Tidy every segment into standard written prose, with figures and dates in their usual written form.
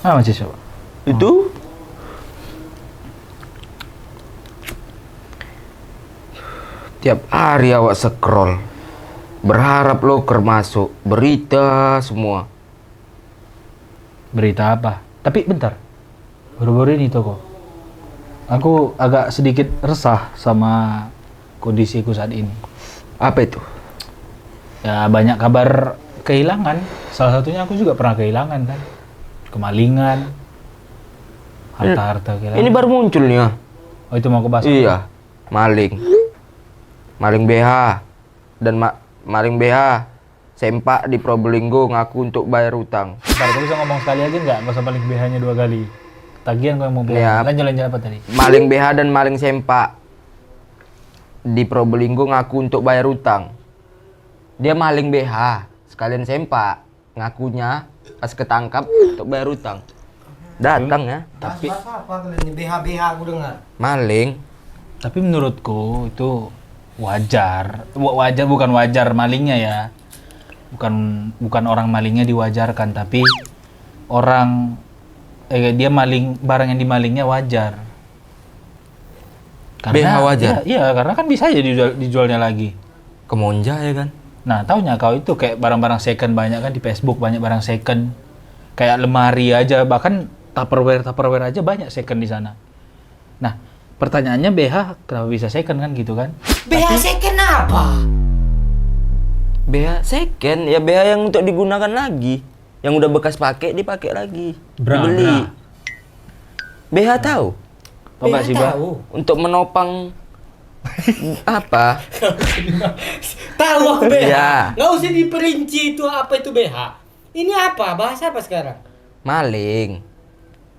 Masih coba. Itu tiap hari awak scroll, berharap loker masuk, berita semua. Berita apa? Tapi bentar. Baru-baru ini Toko. Aku agak sedikit resah sama kondisiku saat ini. Apa itu? Ya banyak kabar kehilangan. Salah satunya aku juga pernah kehilangan kan. Kemalingan. Harta-harta kehilangan. Ini baru muncul nih ya. Oh itu mau aku bahas. Iya, maling. Maling BH dan maling BH sempak di Probolinggo ngaku untuk bayar utang. Bentar, kau bisa ngomong sekali aja nggak? Nggak usah balik BH-nya 2 kali. Tagihan kau yang mau bilang. Ya. Lanjut apa tadi? Maling BH dan maling sempak di Probolinggo ngaku untuk bayar utang. Dia maling BH, sekalian sempak. Ngakunya pas ketangkap untuk bayar utang. Datang ya. Tapi apa kalian BH aku dengar. Maling. Tapi menurutku itu wajar. Wajar bukan wajar malingnya ya. Bukan orang malingnya diwajarkan, tapi orang dia maling barang yang dimalingnya wajar. BH wajar? Iya, karena kan bisa aja dijualnya lagi. Kemonja ya kan? Nah, taunya kau itu kayak barang-barang second banyak kan di Facebook, banyak barang second. Kayak lemari aja, bahkan Tupperware aja banyak second di sana. Nah, pertanyaannya BH kenapa bisa second kan gitu kan? BH second apa? BH second, ya BH yang untuk digunakan lagi. Yang udah bekas pakai dipakai lagi. Dibeli. BH tahu? Tau nggak sih, Bang? Untuk menopang apa? Tahu aku BH. Iya. Nggak usah diperinci itu apa itu BH. Ini apa? Bahasa apa sekarang? Maling.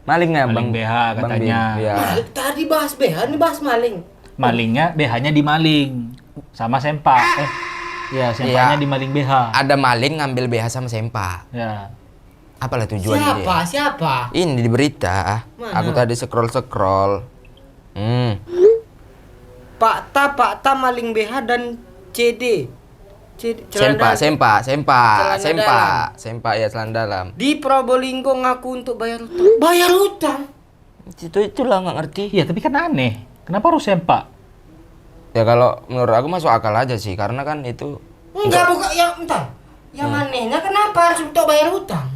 Maling nggak Maling Bang? BH Bang katanya. Bim? Ya. Tadi bahas BH, ini bahas maling. Malingnya BH-nya dimaling sama sempak. Ya, sempaknya Iya. dimaling BH. Ada maling ngambil BH sama sempak. Ya. Apalah tujuannya dia? Siapa? Ini di berita. Mana? Aku tadi scroll. Pak Ta maling BH dan CD. celana Sempak dalam. ya celana dalam. Di Probolinggo ngaku untuk bayar utang. Bayar utang? Itulah nggak ngerti. Iya, tapi kan aneh. Kenapa harus sempak? Ya kalau menurut aku masuk akal aja sih, karena kan itu Enggak, bukan yang entar. Yang anehnya kenapa harus untuk bayar utang?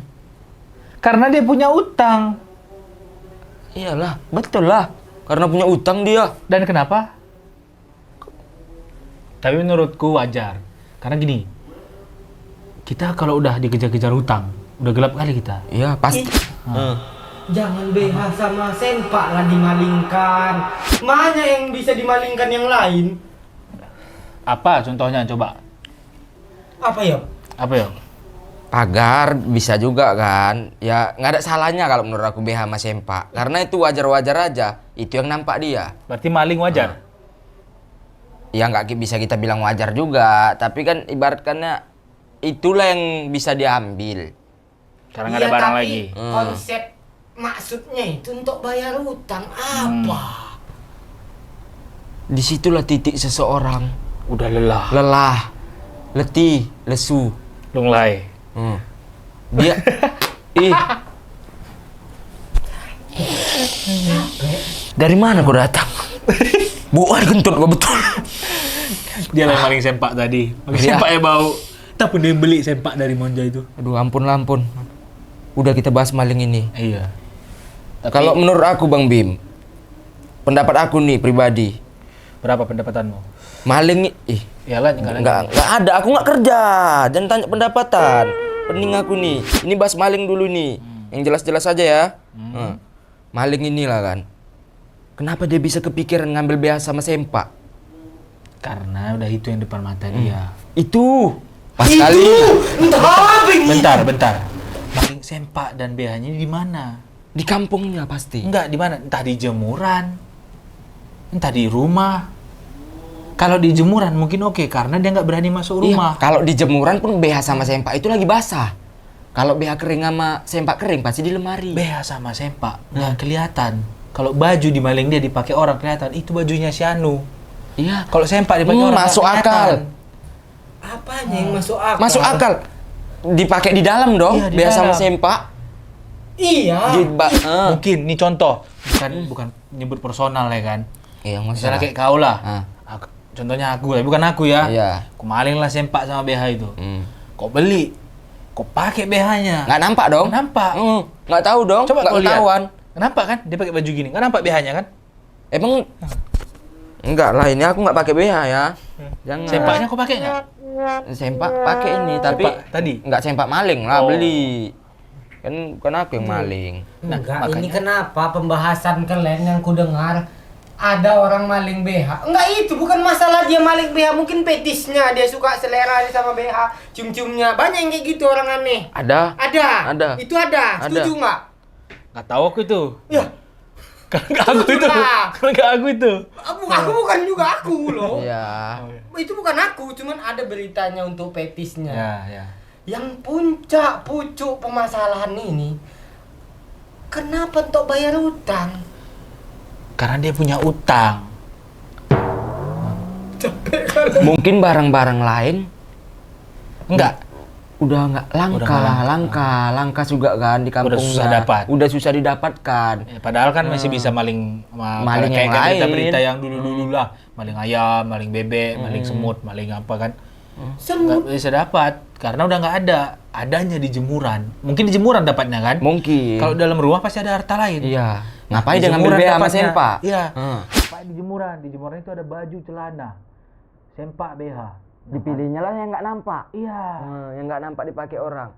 Karena dia punya utang. iyalah, betul lah. Karena punya utang dia. Dan kenapa? Tapi menurutku wajar. Karena gini, kita kalau udah dikejar-kejar utang, udah gelap kali kita. Iya, pasti. Jangan BH sama sempak lah dimalingkan. Mana yang bisa dimalingkan yang lain? Apa contohnya coba? Apa ya? Apa ya? Pagar bisa juga kan. Ya nggak ada salahnya kalau menurut aku BH sama sempak. Karena itu wajar-wajar aja. Itu yang nampak dia. Berarti maling wajar. Ya nggak bisa kita bilang wajar juga. Tapi kan ibaratkannya itulah yang bisa diambil. Karena nggak ada barang tapi lagi. konsep maksudnya itu untuk bayar utang apa? Disitulah titik seseorang Udah lelah. lelah, letih, lesu. Lunglai. Dia ih. Dari mana kau datang? Buat kentut kau betul. Dia lah yang maling sempak tadi. Pakai Iya. sempaknya bau. Tapi dia beli sempak dari Monja itu. Aduh, ampun. Udah kita bahas maling ini. Iya. Tapi Kalau menurut aku Bang Bim, pendapat aku nih pribadi, berapa pendapatanmu? maling Iyalah, nggak ada. Aku nggak kerja. Jangan tanya pendapatan. Pening aku nih. Ini bahas maling dulu nih. Yang jelas-jelas aja ya. Maling inilah kan. Kenapa dia bisa kepikiran ngambil BH sama sempak? Karena udah itu yang depan mata dia. Itu pas kali. Bentar. Maling sempak dan BH-nya di mana? Di kampungnya pasti. Enggak, di mana? Entah di jemuran. Entah di rumah. Kalau di jemuran mungkin oke, karena dia nggak berani masuk rumah. Iya, kalau di jemuran pun BH sama sempak itu lagi basah. Kalau BH kering sama sempak kering pasti di lemari. BH sama sempak nggak kelihatan. Kalau baju di maling dia dipakai orang kelihatan. Itu bajunya si Anu. Iya. Kalau sempak dipakai orang masuk nggak akal. kelihatan. Apanya yang masuk akal? Masuk akal. Dipakai di dalam dong, Iya, di BH sama dalam. sempak. Iya. Mungkin nih contoh, bukan nyebut personal ya kan. Iya, Misalnya masalah. kayak kau lah. Ah. Contohnya aku, tapi bukan aku ya. Iya. Aku maling lah sempak sama BH itu. Kau beli, kau pakai BH-nya. Nggak nampak dong? Nggak nampak. Nggak tahu dong. Coba nggak kau lihat. ketahuan. Kenapa kan? Dia pakai baju gini. Nggak nampak BH-nya kan? Emang enggak lah, ini aku nggak pakai BH ya. Jangan. Sempaknya kau pakai nggak? Sempak pakai ini, tapi Sempak tadi? nggak sempak maling lah, Oh. beli. Kan aku yang maling. Enggak, makanya. ini kenapa pembahasan kalian yang ku dengar ada orang maling BH. Enggak, itu bukan masalah dia maling BH, mungkin fetisnya dia suka selera dia sama BH, cium-ciumnya. Banyak yang kayak gitu orang aneh. Ada. Ada. Itu ada. Setuju nggak? Nggak tahu aku itu. Ya, Karena nggak aku itu. Lah. Karena nggak aku itu. aku bukan juga aku loh. Iya. Itu bukan aku, cuman ada beritanya untuk fetisnya. Ya. Yang puncuk permasalahan ini, kenapa untuk bayar utang? Karena dia punya utang. Mungkin barang-barang lain Enggak. udah nggak langka juga kan di kampungnya. susah dapat. Udah susah didapatkan. Padahal kan masih bisa maling Maling kayak yang lain. berita-berita yang dulu-dulu lah. Maling ayam, maling bebek, maling semut, maling apa kan. Nggak bisa dapat. Karena udah nggak ada. Adanya di jemuran. Mungkin di jemuran dapatnya kan. Mungkin. Kalau dalam rumah pasti ada harta lain. Iya. Ngapain Di dia ngambil jemuran BH sama dapatnya. sempak? Iya. Hmm. Ngapain di jemuran? Di jemuran itu ada baju, celana, sempak, BH. Dipilihnya lah yang nggak nampak. Iya. Yang nggak nampak dipakai orang.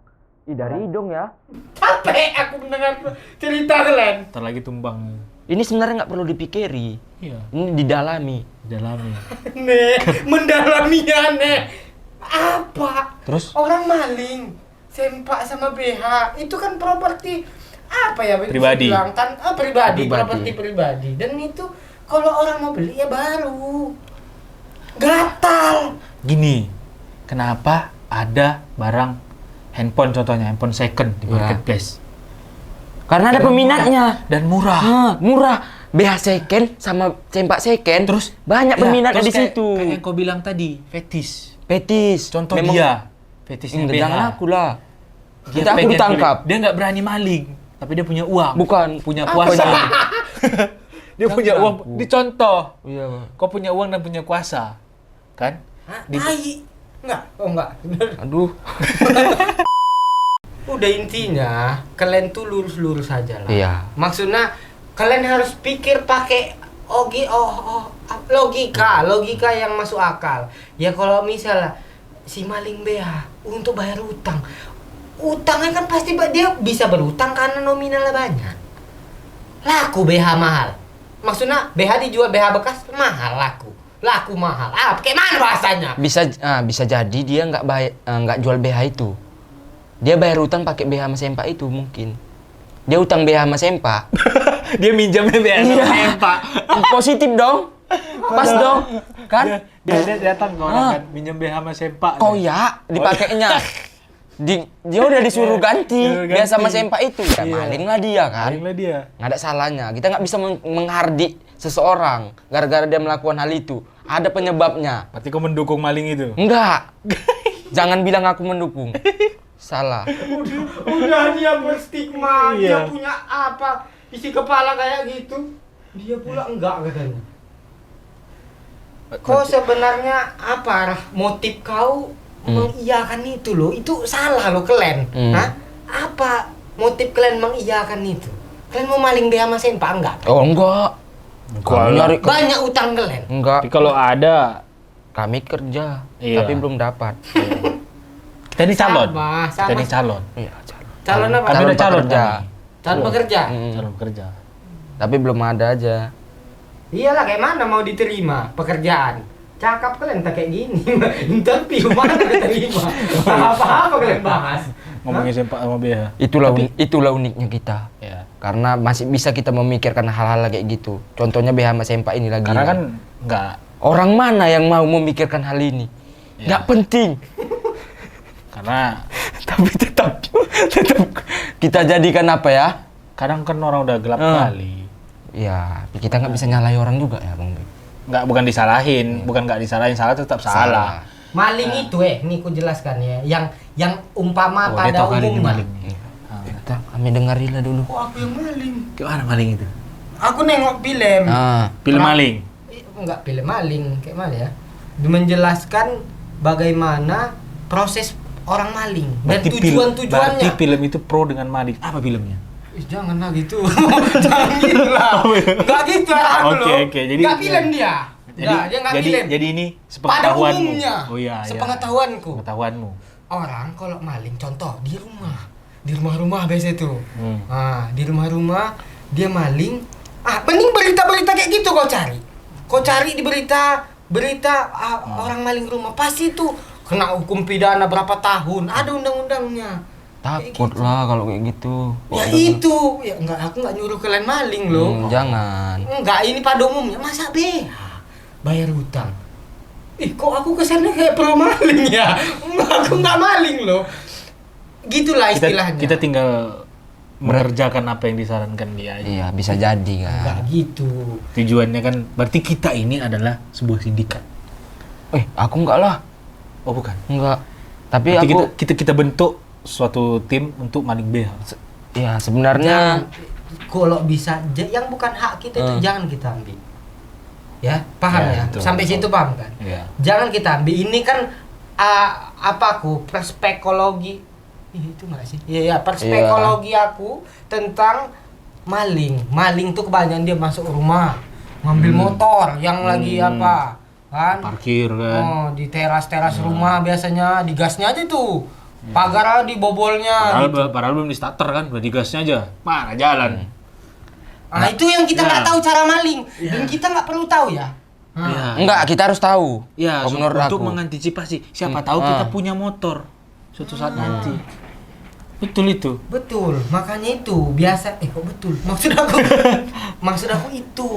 Ih, dari hidung ya. Capek aku mendengar cerita kalian. Ntar lagi tumbang. Ini sebenarnya nggak perlu dipikiri. Iya. Ini didalami. Dalamnya. Nih, mendalaminya nih. Apa? Terus? Orang maling, sempak sama BH, itu kan properti apa ya? bisa Pribadi. bilang? Pribadi, Pribadi. properti pribadi. Dan itu kalau orang mau beli ya baru. Gatal. Gini, kenapa ada barang handphone contohnya, handphone second di Iya. marketplace Karena ada peminatnya. dan murah. Murah. BH second sama sempak second. Terus banyak peminatnya terus di situ. Kayak yang kau bilang tadi, fetis. Fetis. Contoh Memang- dia, fetisnya BH. Jangan aku lah. Dia Kita aku pengen ditangkap. beli. Dia nggak berani maling, tapi dia punya uang. Bukan. Punya Apa kuasa. dia? Dia punya Jangan uang. aku. Dicontoh. Iya, Bang. Kau punya uang dan punya kuasa, kan? Enggak. Oh enggak. Aduh. Udah intinya kalian tuh lurus-lurus aja lah. Iya. Maksudnya kalian harus pikir pakai logika yang masuk akal. Ya kalau misalnya si maling BH untuk bayar utang, utangnya kan pasti dia bisa berutang karena nominalnya banyak. Laku BH mahal. Maksudnya BH dijual BH bekas mahal laku mahal. Kayak mana bahasanya? Bisa jadi dia nggak jual BH itu. Dia bayar utang pakai BH sama sempak itu mungkin. Dia utang BH sama sempak. Dia minjamnya BH sama sempak. Positif dong. Pas dong. Kan? Dia datang ke orang kan, minjem BH sama sempak. Koyak dipakainya. Dia udah disuruh ganti. Disuruh BH sama ganti. sempak itu. Ya, Iya. maling lah dia kan. Maling lah dia. Nggak ada salahnya. Kita nggak bisa menghardik seseorang gara-gara dia melakukan hal itu. Ada penyebabnya. Berarti kau mendukung maling itu? Enggak. Jangan bilang aku mendukung. Salah. Udah dia berstigma, dia Iya. punya apa isi kepala kayak gitu, dia pula enggak katanya. Kok sebenarnya apa motif kau mengiyakan itu loh? Itu salah loh kalian. Hah? Apa motif kalian mengiyakan itu? Kalian mau maling BH sama sempak enggak? Oh enggak. Kami nyari Banyak utang kalian. enggak. Tapi kalau ada, Kami kerja, Iya. tapi belum dapat. kita ini calon. Sama. Kita ini calon. Iya, calon. Calon apa? Kami udah calon pekerja. kami. Calon pekerja. Calon pekerja. Tapi belum ada aja. Iyalah, kayak mana mau diterima pekerjaan? Cakap kalian tak kayak gini. Interview mana diterima? Apa-apa kalian bahas. Ngomongin sempak sama BH. Itulah uniknya kita. Ya. Karena masih bisa kita memikirkan hal-hal kayak gitu. Contohnya BH sama sempak ini lagi. Karena kan nggak. Orang mana yang mau memikirkan hal ini? Ya. Nggak penting. Karena Tapi tetap kita jadikan apa ya? kadang kan orang udah gelap kali. Ya, kita nggak bisa nyalahi orang juga ya, Bang. Nggak, bukan disalahin, bukan nggak disalahin, salah tetap salah. Maling itu nih ku jelaskan ya. Yang umpama Oh, dia pada tahu kali ini umumnya. maling. Kita Me dengarilah dulu. Oh, aku yang maling. Gimana maling itu? Aku nengok film. Film maling. Enggak film maling, kayak mana ya? Menjelaskan bagaimana proses orang maling dan Berarti tujuan-tujuannya. film itu pro dengan maling. Apa filmnya? Janganlah gitu. Jangan gitu lah. Enggak gitu lah aku loh. Oke, jadi Enggak film dia. Dia enggak film. Jadi ini Pada sepengetahuanmu. umumnya. Oh iya, iya. Sepengetahuanku. Pengetahuanmu. Orang kalau maling contoh di rumah biasa itu. Di rumah-rumah dia maling. Mending berita-berita kayak gitu kau cari. Kau cari di berita orang maling rumah pasti tuh kena hukum pidana berapa tahun. Ada undang-undangnya. Takut lah kalau kayak gitu. Ya itu, ya aku nggak nyuruh kalian maling loh. Jangan. Enggak, ini pada umumnya masa bayar hutang. Kok aku kesannya kayak pro maling ya? Aku nggak maling loh. Gitulah istilahnya. Kita tinggal mengerjakan apa yang disarankan dia aja. Iya, bisa jadi kan. Enggak gitu. Tujuannya kan berarti kita ini adalah sebuah sindikat. Aku enggak lah. Oh bukan. Enggak. Tapi Berarti aku kita bentuk suatu tim untuk maling BH. ya sebenarnya Kalau bisa yang bukan hak kita itu jangan kita ambil. Ya, paham ya? Betul. Sampai situ paham kan? Iya. Jangan kita ambil. Ini kan perspekologi. Itu enggak sih? Iya, perspekologi aku tentang maling. Maling tuh kebanyakan dia masuk rumah, ngambil motor yang lagi apa? Kan? Parkir kan. Di teras-teras rumah biasanya digasnya aja tuh. Pagar dibobolnya. Padahal belum di starter kan, udah digasnya aja. Mana jalan? Itu yang kita nggak tahu cara maling dan kita nggak perlu tahu ya. enggak, kita harus tahu. Ya, Kalau menurut untuk aku. mengantisipasi. Siapa tahu kita punya motor suatu saat nanti. Betul itu. Betul, makanya itu biasa. Kok betul? Maksud aku itu.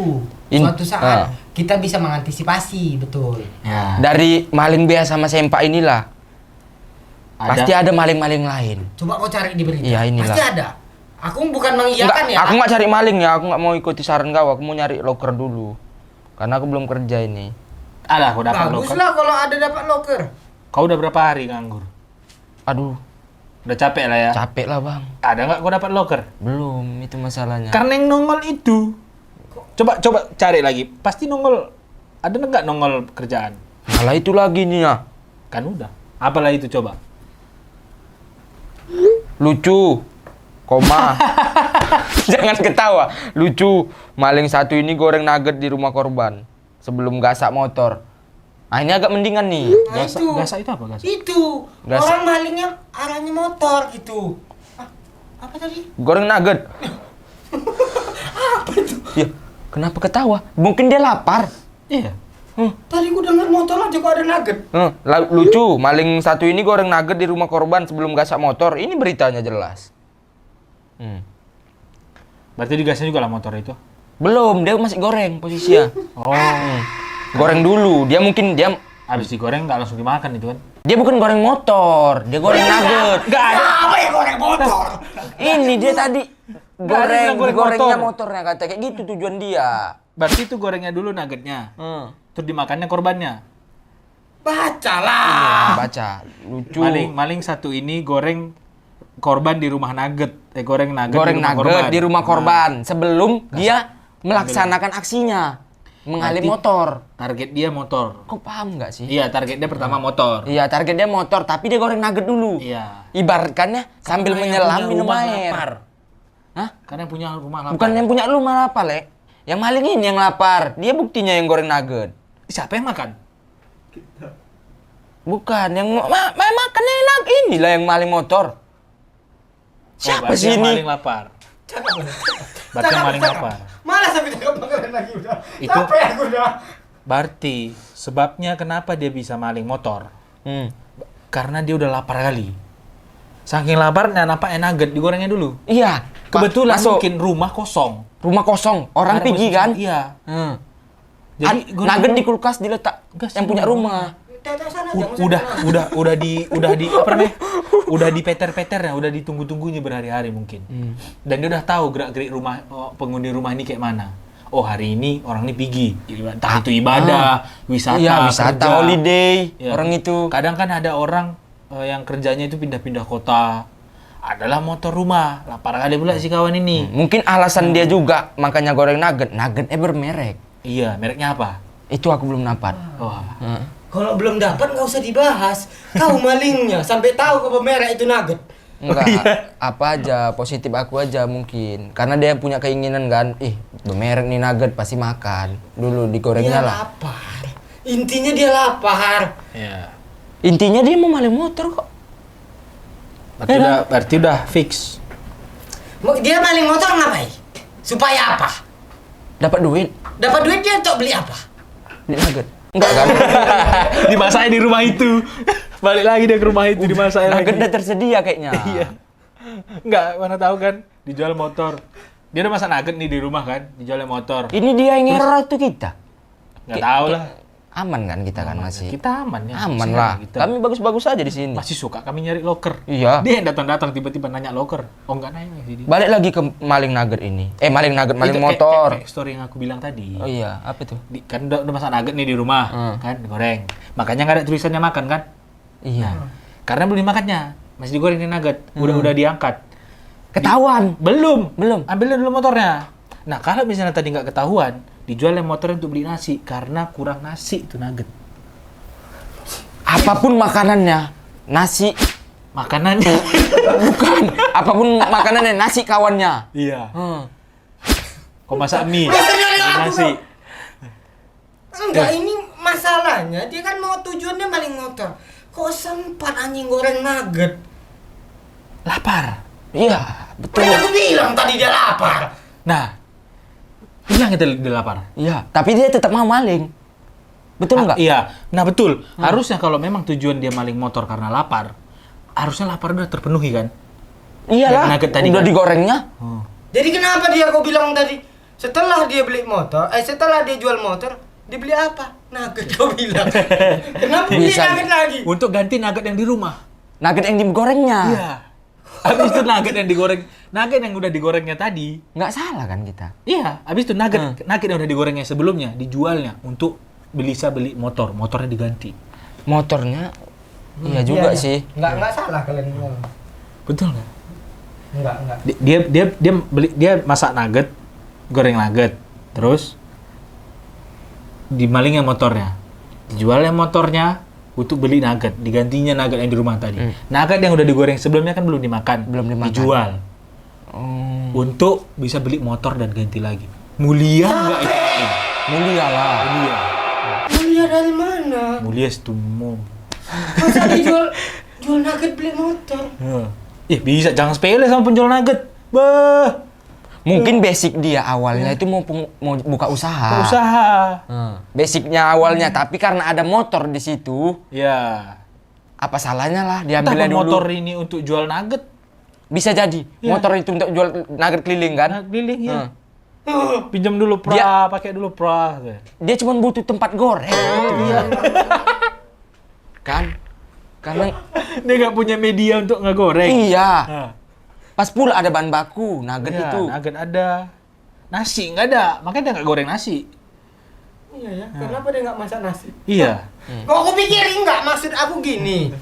Suatu saat kita bisa mengantisipasi, betul. Ya. Dari maling BH sama sempak inilah pasti ada maling-maling lain. Coba kau cari di berita. Iya, inilah. Pasti ada. Aku bukan mengiyakan ya. Aku nggak cari maling ya, aku nggak mau ikuti saran kau. Aku mau nyari loker dulu. Karena aku belum kerja ini. Alah, aku dapat Bagus loker. lah kalau ada dapat loker. Kau udah berapa hari nganggur? Aduh, Udah capek lah ya. capek lah bang. Ada nggak kau dapat loker? Belum, itu masalahnya. Karena yang nongol itu. Coba cari lagi. Pasti nongol. Ada nggak nongol kerjaan? Malah itu lagi nih ya. Kan udah. Apalah itu coba. Lucu, koma. Jangan ketawa. Lucu, maling satu ini goreng nugget di rumah korban sebelum gasak motor. Ini agak mendingan nih. Gasak itu apa gasak? Itu. Gasak. Orang malingnya arahnya motor gitu. Apa tadi? Goreng nugget. Apa itu? Ya, kenapa ketawa? Mungkin dia lapar. Iya. Tadi gua dengar motor aja kok ada nugget. Lucu, maling satu ini goreng nugget di rumah korban sebelum gasak motor. Ini beritanya jelas. Berarti digasnya juga lah motor itu? Belum, dia masih goreng posisinya. Goreng dulu. Dia Habis digoreng nggak langsung dimakan itu kan? dia bukan goreng motor, dia goreng nugget. Nggak ada. Apa ya goreng motor? Ini dia tadi goreng gorengnya motor. motornya kata kayak gitu tujuan dia. Berarti itu gorengnya dulu nuggetnya. Terus dimakannya korbannya. Bacalah. Baca, lucu. Maling satu ini goreng korban di rumah nugget. Goreng nugget Goreng di rumah nugget korban. di rumah korban sebelum dia melaksanakan aksinya mengalih Berarti motor. Target dia motor. Kok paham nggak sih? Iya, target dia pertama motor. Iya, target dia motor, tapi dia goreng nugget dulu. Iya. Ibaratkannya sambil Karena yang menyelam punya minum rumah air. lapar. Hah? Karena yang punya rumah lapar. Bukan yang punya rumah lapar, Lek. Yang maling ini yang lapar. Dia buktinya yang goreng nugget. Siapa yang makan? Bukan, yang makannya enak. Inilah yang maling motor. Siapa berarti sih yang ini? maling lapar. Berarti yang maling lapar. Malas aku cakap makanan lagi udah. Itu- Capek aku udah. Berarti sebabnya kenapa dia bisa maling motor? Karena dia udah lapar kali. Saking laparnya nampaknya nugget digorengnya dulu. Iya. Kebetulan masuk. mungkin rumah kosong. Rumah kosong, orang Ada pergi posisi- kan? Iya. Jadi Jadi goreng nugget dulu. di kulkas diletak Gas yang punya dulu. rumah. Teteh sana U- jangan udah di apa namanya? Udah di peter-peternya, udah ditunggu-tunggunya berhari-hari mungkin. Dan dia udah tahu gerak-gerik rumah penghuni rumah ini kayak mana. Oh, hari ini orang ini pergi. Entah itu ibadah, wisata, Iya, wisata, kerja. holiday, Ya. orang itu. Kadang kan ada orang yang kerjanya itu pindah-pindah kota. adalah motor rumah. Lapar kali pula si kawan ini. Mungkin alasan dia juga makanya goreng nugget. Nuggetnya bermerek. Iya, mereknya apa? Itu aku belum dapat. Wah. Kalau belum dapat nggak usah dibahas. Kau malingnya sampai tahu ke merek itu nugget. Enggak, apa aja, positif aku aja mungkin. Karena dia punya keinginan kan, bermerek nih nugget pasti makan. Dulu digorengnya Dia lah. lapar. Intinya dia lapar. Iya. Intinya dia mau maling motor kok. Berarti udah fix. Dia maling motor ngapain? Supaya apa? Dapat duit, Dapat duit dia untuk beli apa? beli nugget. Enggak kan? Dimasakin di rumah itu. Balik lagi dia ke rumah itu dimasakin lagi. Nugget udah tersedia kayaknya. Iya. Enggak, mana tahu kan dijual motor. Dia udah masak nugget nih di rumah kan, dijual motor. Ini dia yang error atau kita? Enggak tahu lah. Aman kan kita kan masih? Kita aman ya. Aman Masih lah. Kita. Kami bagus-bagus aja di sini. Masih suka kami nyari loker. Iya. Dia yang datang-datang tiba-tiba nanya loker. Oh enggak nanya sih dia. Balik lagi ke maling nugget ini. Maling nugget, maling Itu motor. kayak story yang aku bilang tadi. Oh iya, apa tuh? Kan udah masak nugget nih di rumah, kan digoreng. Makanya nggak ada tulisannya makan kan? Iya. Karena belum dimakannya, masih digoreng nih nugget. Udah diangkat. Ketahuan. Belum. Belum. Ambilnya dulu motornya. Nah kalau misalnya tadi nggak ketahuan, dijualnya motornya untuk beli nasi karena kurang nasi itu nugget. Apapun makanannya, nasi. Makanannya. Bukan. Apapun makanannya, nasi kawannya. Iya. Hmm. Kok masak mie? Maksudnya Beli aku, nasi. Enggak, ini masalahnya dia kan mau tujuannya maling motor. Kok sempat anjing goreng nugget? Lapar. Iya, betul. Kan aku bilang tadi dia lapar. Nah, bilang kita dia lapar. Iya, tapi dia tetap mau maling. Betul nggak? Iya. Nah betul. Harusnya kalau memang tujuan dia maling motor karena lapar, harusnya lapar udah terpenuhi kan? Iyalah. Nugget tadi Udah kan? digorengnya. Jadi kenapa dia kau bilang tadi setelah dia beli motor, setelah dia jual motor, dibeli apa? Nugget kau bilang. Kenapa beli Bisa. nugget lagi? Untuk ganti nugget yang di rumah. Nugget yang digorengnya. Iya. Habis itu nugget yang digoreng, nugget yang udah digorengnya tadi. Nggak salah kan kita? Iya. Habis itu nugget yang udah digorengnya sebelumnya dijualnya untuk bisa beli motor, motornya diganti. Motornya, iya juga Iya, sih. Enggak salah kalian ngomong. Betul nggak? Enggak. Dia masak nugget, goreng nugget, terus dimalingnya motornya, dijualnya motornya untuk beli nugget, digantinya nugget yang di rumah tadi. Nugget yang udah digoreng sebelumnya kan belum dimakan, dijual untuk bisa beli motor dan ganti lagi. Mulia nggak itu? Mulia lah. Mulia. Mulia dari mana? Mulia setumum. Masa dijual nugget beli motor? Bisa jangan sepele sama penjual nugget. Bah. Mungkin basic dia awalnya itu mau buka usaha. Usaha. Basicnya awalnya, tapi karena ada motor di situ, Ya. apa salahnya lah Entah diambilnya dulu. motor ini untuk jual nugget. Bisa jadi. Iya. Motor itu untuk jual nugget keliling kan? Nugget keliling ya. Hmm. Pinjam dulu pra, pakai dulu pra. Dia cuma butuh tempat goreng. Iya. Kan? Karena Dia nggak punya media untuk ngegoreng. iya. Nah, Pas pula ada bahan baku, nugget iya, itu. nugget ada. Nasi nggak ada, makanya dia nggak goreng nasi. Iya ya, kenapa dia nggak masak nasi? Iya. Kok aku pikir enggak, maksud aku gini.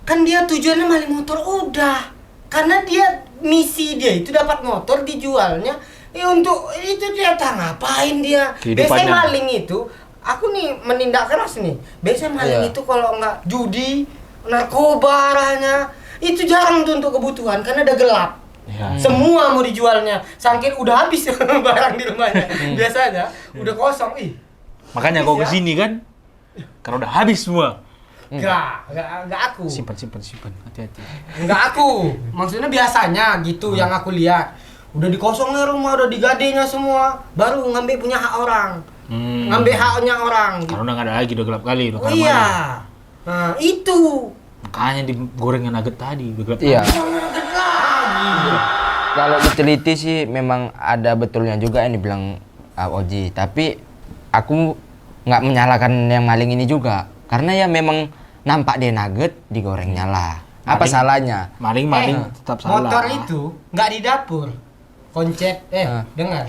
Kan dia tujuannya maling motor udah. Karena dia misi dia itu dapat motor dijualnya. Untuk itu dia tak ngapain dia. Kehidupannya. Biasanya maling itu, aku nih menindak keras nih. Biasanya maling Iya. itu kalau nggak judi, narkoba arahnya, itu jarang tuh untuk kebutuhan karena udah gelap. Iya. Semua mau dijualnya, saking udah habis barang di rumahnya. Biasanya udah kosong. Makanya kau kesini kan, karena udah habis semua. Enggak aku. Simpan, hati-hati. Enggak aku. Maksudnya biasanya gitu yang aku lihat. Udah dikosongnya rumah, udah digadenya semua, baru ngambil punya hak orang. Ngambil haknya orang. Gitu. Karena udah nggak ada lagi, udah gelap kali, udah Oh iya. Nah, itu. Makanya digorengnya nugget tadi, udah gelap. Iya. Nugget lagi. Kalau diteliti sih memang ada betulnya juga yang dibilang Oji. Tapi aku nggak menyalahkan yang maling ini juga. Karena ya memang nampak dia nugget, digorengnya lah. Apa Maling. salahnya? Maling tetap salah. Motor itu nggak di dapur. Konsep, dengar.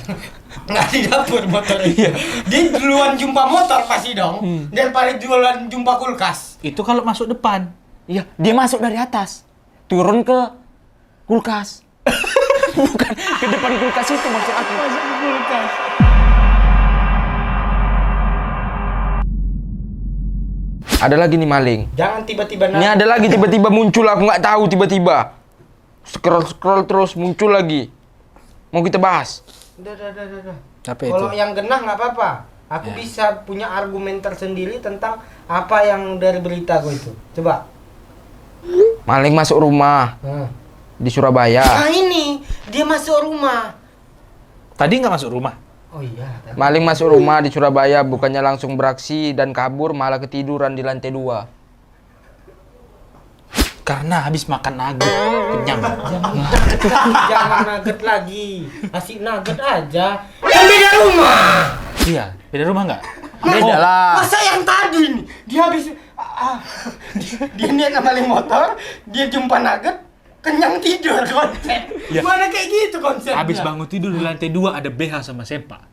Nggak di dapur motor itu. Dia duluan jumpa motor pasti dong. Daripada duluan jumpa kulkas. Itu kalau masuk depan. Iya, dia masuk dari atas. Turun ke Kulkas. Bukan ke depan kulkas itu maksud aku. Masuk ke kulkas. Ada lagi nih maling. Jangan tiba-tiba Ini ada lagi tiba-tiba muncul, aku nggak tahu tiba-tiba. Scroll terus muncul lagi. Mau kita bahas? Udah. Capek Kalau itu. yang genah nggak apa-apa. Aku Ya. bisa punya argumen tersendiri tentang apa yang dari berita aku itu. Coba. Maling masuk rumah Nah. di Surabaya. Nah ini, dia masuk rumah. Tadi nggak masuk rumah. Oh iya. Maling masuk rumah di Surabaya, bukannya langsung beraksi dan kabur, malah ketiduran di lantai 2. Karena habis makan nugget. Kenyang. Jangan nugget lagi. Kasih nugget aja. Kan beda rumah. Iya, beda rumah nggak? Beda lah. Masa yang tadi nih, dia habis dia niat maling motor, dia jumpa nugget, kenyang tidur konsep. Ya. Mana kayak gitu konsepnya? Habis bangun tidur di lantai 2 ada BH sama sempak.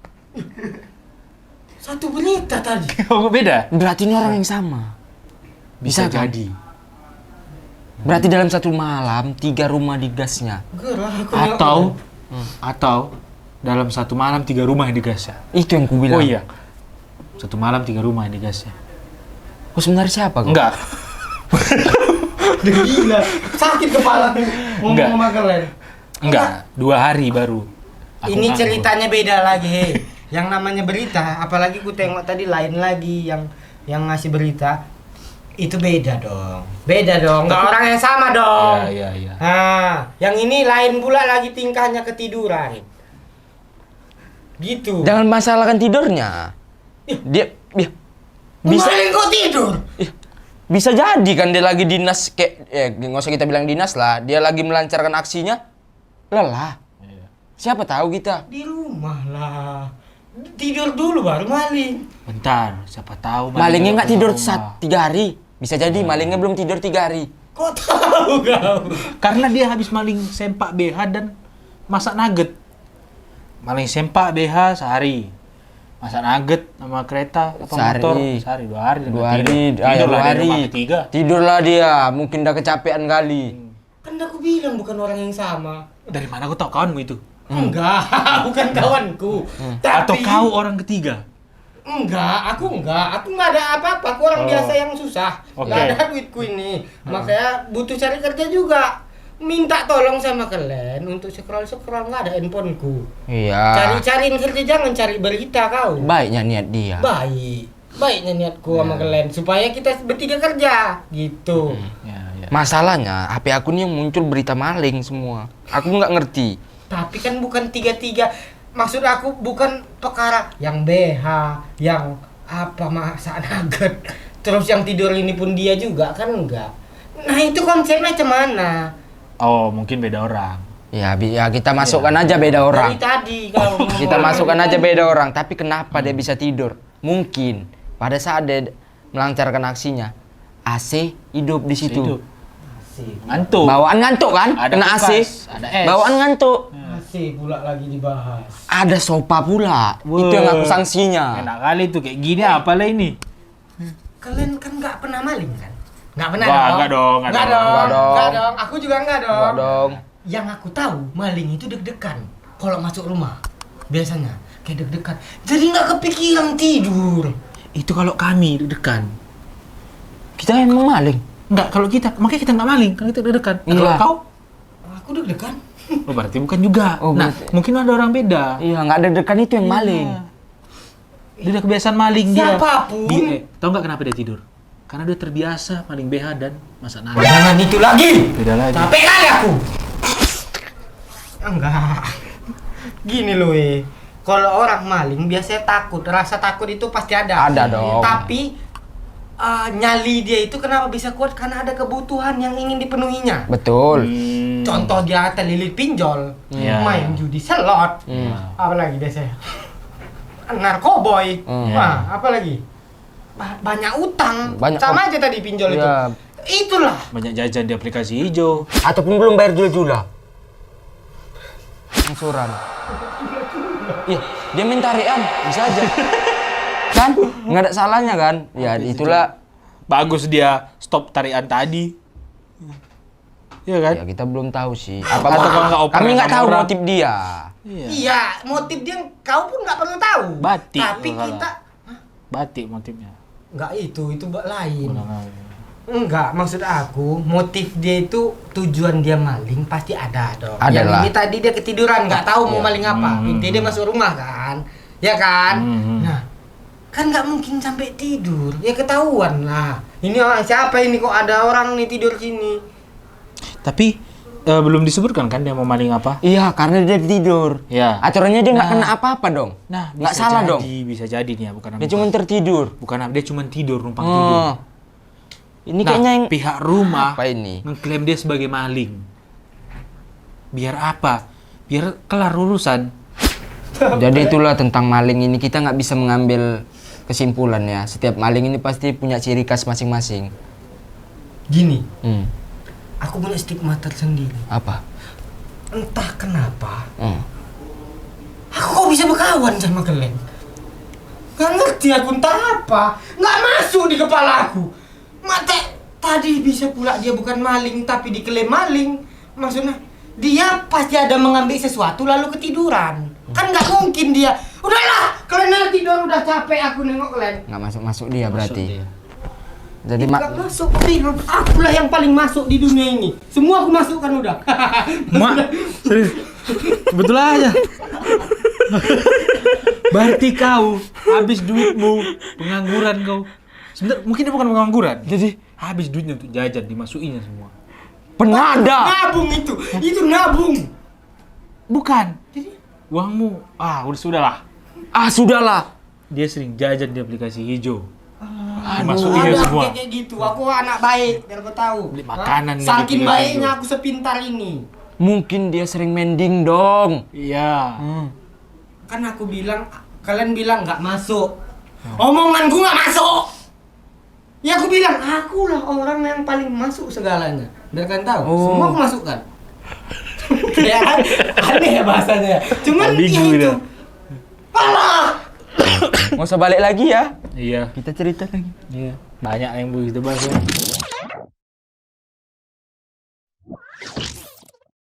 Satu berita tadi. Oh, beda? Berarti ini orang yang sama. Bisa kan? jadi. Berarti dalam satu malam 3 rumah digasnya. Gerah aku Atau dalam satu malam 3 rumah yang digasnya. Itu yang ku bilang. Oh iya. Satu malam 3 rumah yang digasnya. Oh sebenarnya siapa? Kok? Enggak. udah gila. Sakit kepala Enggak. ngomong sama kalian. Enggak, 2 hari baru. Aku Ini nganggur. ceritanya beda lagi, he. Yang namanya berita, apalagi ku tengok tadi lain lagi yang ngasih berita. Itu beda dong. Beda dong. Enggak orang yang sama dong. Iya. Nah, yang ini lain pula lagi tingkahnya ketiduran. Gitu. Jangan masalahkan tidurnya. Dia bisa Maling kok tidur? bisa jadi kan dia lagi dinas kayak nggak usah kita bilang dinas lah. Dia lagi melancarkan aksinya lelah. Iya. Siapa tahu kita. Di rumah lah. Tidur dulu baru maling. Bentar, siapa tahu Malingnya nggak tidur rumah. 3 hari. Bisa jadi malingnya belum tidur 3 hari. Kok tahu kau? Karena dia habis maling sempak BH dan masak nugget. Maling sempak BH sehari. Masak nugget sama kereta apa Sehari. motor sehari 2 hari. 2 hari, Tidur lah 2 di hari. rumah ketiga. Tidurlah dia, mungkin udah kecapean kali. Kan aku bilang bukan orang yang sama. Dari mana aku tahu kawanmu itu? Enggak, bukan kawanku. Atau Tapi kau orang ketiga? enggak, aku enggak ada apa-apa. Aku orang Oh. biasa yang susah. Oke. Enggak ada duitku ini. Makanya butuh cari kerja juga. Minta tolong sama kalian untuk scroll nggak ada handphoneku. Iya. Cari-cariin kerja, jangan cari berita kau. Baiknya niat dia. Baiknya niatku sama kalian supaya kita bertiga kerja gitu. Ya. Masalahnya HP aku nih yang muncul berita maling semua. Aku nggak ngerti. Tapi kan bukan tiga-tiga. Maksud aku bukan perkara yang BH, yang apa masak nugget. Terus yang tidur ini pun dia juga kan enggak. Nah itu konsepnya cemana? Oh, mungkin beda orang. Ya kita masukkan aja beda orang. Dari tadi kau ngomong. Kita masukkan aja beda orang. Tapi kenapa dia bisa tidur? Mungkin pada saat dia melancarkan aksinya, AC hidup di situ. Hidup. Asik. Ngantuk. Bawaan ngantuk kan? Ada Kena AC. kulkas, ada es. Bawaan ngantuk. Asik pula lagi dibahas. Ada sofa pula. Itu yang aku sanksinya. Enak kali tuh kayak gini apalah ini? Kalian kan nggak pernah maling kan? Nggak pernah Enggak dong. Nggak dong. Nggak dong. Nggak dong. Aku juga nggak dong. Enggak dong. Yang aku tahu maling itu deg-degan kalau masuk rumah. Biasanya kayak deg-degan. Jadi nggak kepikiran tidur. Itu kalau kami deg-degan. Kita emang maling. Enggak, kalau kita, makanya kita nggak maling, kan kita deg-degan. Nah, Iya. kalau kau, Aku deg-degan. oh berarti bukan juga. Oh, Nah, berarti- mungkin ada orang beda. Iya, nggak ada dekan itu yang maling. Iya. Dia udah kebiasaan maling dia. Siapapun. Tahu nggak kenapa dia tidur? Karena dia terbiasa maling BH dan masak nugget. Jangan itu lagi. Beda lagi. Capek kali aku. Enggak. Gini loh, kalau orang maling biasanya takut. Rasa takut itu pasti ada. Ada dong. Tapi nyali dia itu kenapa bisa kuat? Karena ada kebutuhan yang ingin dipenuhinya. Betul. Contoh dia terlilit pinjol, Iya. main judi slot, apalagi biasanya narkoboy, wah apalagi banyak utang, Banyak sama aja tadi pinjol Iya. itu. Itulah. Banyak jajan di aplikasi hijau. Ataupun belum bayar jula-jula. Angsuran. Iya, dia minta tarian, bisa aja. Kan? Nggak ada salahnya kan? Ya itulah. Bagus dia stop tarian tadi. Iya kan? Ya kita belum tahu sih. Atau kalau nggak oper Kami nggak sama tahu orang. motif dia. Iya. Iya, motif dia kau pun nggak perlu tahu. Batik Tapi kalau kita Batik motifnya. nggak itu lain. Bukan. Enggak, maksud aku motif dia itu tujuan dia maling pasti ada dong. Ada Yang lah. ini tadi dia ketiduran nggak tahu mau maling apa. Intinya dia masuk rumah kan, ya kan? Nah, kan nggak mungkin sampai tidur, ya ketahuan lah. Ini siapa ini kok ada orang nih tidur sini? Tapi belum disebutkan kan dia mau maling apa? Iya, karena dia tidur. Ya. Aturannya dia nggak Nah. kena apa-apa dong. Nah, nggak bisa salah jadi, dong. Bisa jadi nih ya, bukan Dia cuma tertidur. dia cuma tidur, numpang tidur. Oh. Ini Nah, kayaknya yang pihak rumah apa ini? mengklaim dia sebagai maling. Biar apa? Biar kelar urusan. Jadi itulah tentang maling ini, kita nggak bisa mengambil kesimpulan ya. Setiap maling ini pasti punya ciri khas masing-masing. Gini, Hmm. aku punya stigma tersendiri. Apa? Entah kenapa, Hmm. aku kok bisa berkawan sama kalian. Gak ngerti aku entah apa, nggak masuk di kepala aku. Mata tadi bisa pula dia bukan maling tapi diklaim maling. Maksudnya dia pasti ada mengambil sesuatu lalu ketiduran. Kan nggak mungkin dia. Udahlah, kalian udah tidur udah capek aku nengok kalian. Nggak masuk dia berarti. Masuk dia. Jadi Nggak masuk, bilang akulah yang paling masuk di dunia ini. Semua aku masukkan udah. Mak, serius. Betul aja. Berarti kau habis duitmu, pengangguran kau. Sebentar, mungkin dia bukan pengangguran. Jadi habis duitnya untuk jajan, dimasukinnya semua. penada. Nabung itu nabung. Bukan. Jadi uangmu, udah sudahlah. Sudahlah. Dia sering jajan di aplikasi hijau. Aduh, Dimasukinnya ada semua. kayak gitu. Aku anak baik, biar kau tahu. Beli makanan Hah? di Saking aplikasi baiknya hijau. aku sepintar ini. Mungkin dia sering mending dong. Iya. Kan aku bilang, kalian bilang nggak masuk. Omonganku nggak masuk. Ya aku bilang, akulah orang yang paling masuk segalanya. Biar kalian tahu, semua aku masukkan. Kayak aneh ya bahasanya. Cuman Ambigu ya itu. dia. Parah. Nggak usah balik lagi ya. Iya. Kita cerita lagi. Iya. Banyak yang begitu bahasa.